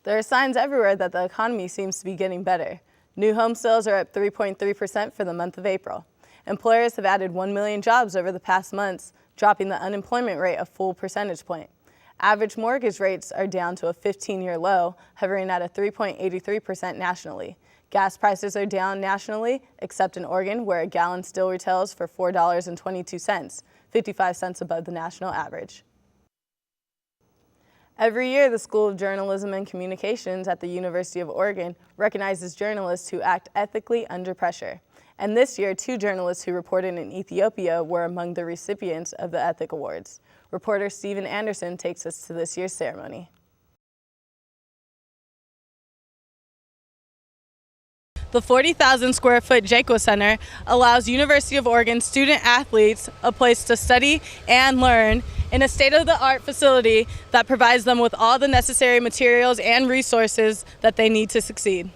There are signs everywhere that the economy seems to be getting better. New home sales are up 3.3% for the month of April. Employers have added 1 million jobs over the past months, dropping the unemployment rate a full percentage point. Average mortgage rates are down to a 15-year low, hovering at a 3.83% nationally. Gas prices are down nationally, except in Oregon, where a gallon still retails for $4.22, 55 cents above the national average. Every year, the School of Journalism and Communications at the University of Oregon recognizes journalists who act ethically under pressure. And this year, 2 journalists who reported in Ethiopia were among the recipients of the Ethic Awards. Reporter Stephen Anderson takes us to this year's ceremony. The 40,000 square foot JACO Center allows University of Oregon student athletes a place to study and learn in a state-of-the-art facility that provides them with all the necessary materials and resources that they need to succeed.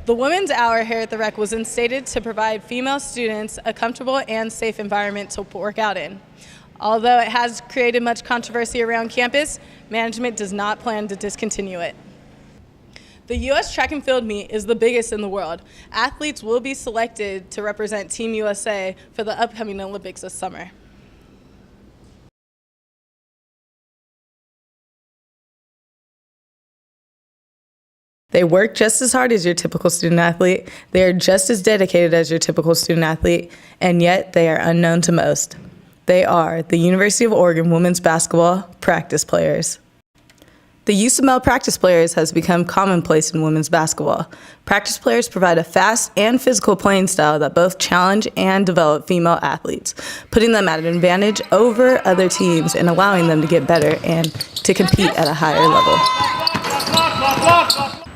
The Women's Hour here at the Rec was instated to provide female students a comfortable and safe environment to work out in. Although it has created much controversy around campus, management does not plan to discontinue it. The U.S. track and field meet is the biggest in the world. Athletes will be selected to represent Team USA for the upcoming Olympics this summer. They work just as hard as your typical student athlete, they are just as dedicated as your typical student athlete, and yet they are unknown to most. They are the University of Oregon women's basketball practice players. The use of male practice players has become commonplace in women's basketball. Practice players provide a fast and physical playing style that both challenge and develop female athletes, putting them at an advantage over other teams and allowing them to get better and to compete at a higher level.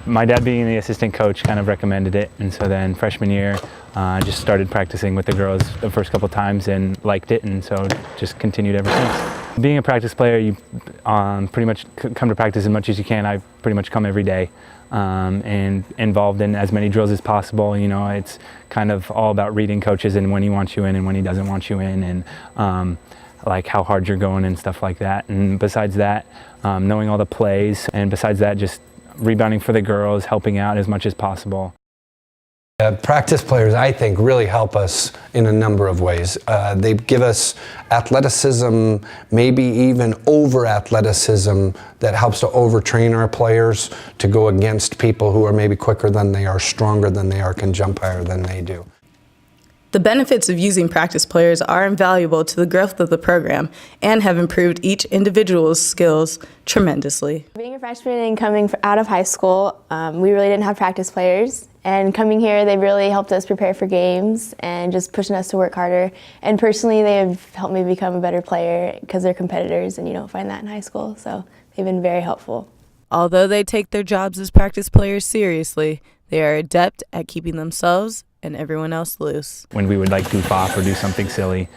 My dad, being the assistant coach, kind of recommended it, and so then freshman year I just started practicing with the girls the first couple times and liked it, and so just continued ever since. Being a practice player, you pretty much come to practice as much as you can. I pretty much come every day and involved in as many drills as possible. You know, it's kind of all about reading coaches and when he wants you in and when he doesn't want you in, and like how hard you're going and stuff like that. And besides that, knowing all the plays, and besides that, just rebounding for the girls, helping out as much as possible. Practice players, I think, really help us in a number of ways. They give us athleticism, maybe even over-athleticism that helps to overtrain our players to go against people who are maybe quicker than they are, stronger than they are, can jump higher than they do. The benefits of using practice players are invaluable to the growth of the program and have improved each individual's skills tremendously. Being a freshman and coming out of high school, we really didn't have practice players. And coming here, they've really helped us prepare for games and just pushing us to work harder. And personally, they've helped me become a better player because they're competitors and you don't find that in high school. So they've been very helpful. Although they take their jobs as practice players seriously, they are adept at keeping themselves and everyone else loose. When we would like goof off or do something silly,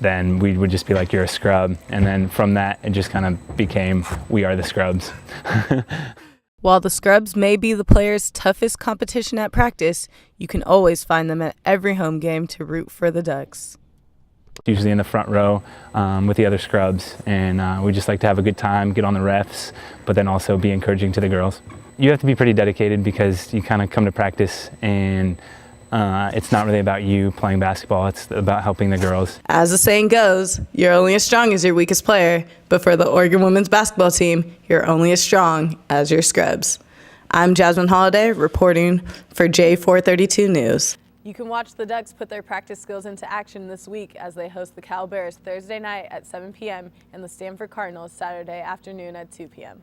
then we would just be like, you're a scrub. And then from that, it just kind of became, we are the scrubs. While the scrubs may be the players' toughest competition at practice, you can always find them at every home game to root for the Ducks. Usually in the front row with the other scrubs, and we just like to have a good time, get on the refs, but then also be encouraging to the girls. You have to be pretty dedicated because you kind of come to practice and it's not really about you playing basketball, it's about helping the girls. As the saying goes, you're only as strong as your weakest player, but for the Oregon women's basketball team, you're only as strong as your scrubs. I'm Jasmin Holliday, reporting for J432 News. You can watch the Ducks put their practice skills into action this week as they host the Cal Bears Thursday night at 7 p.m. and the Stanford Cardinals Saturday afternoon at 2 p.m.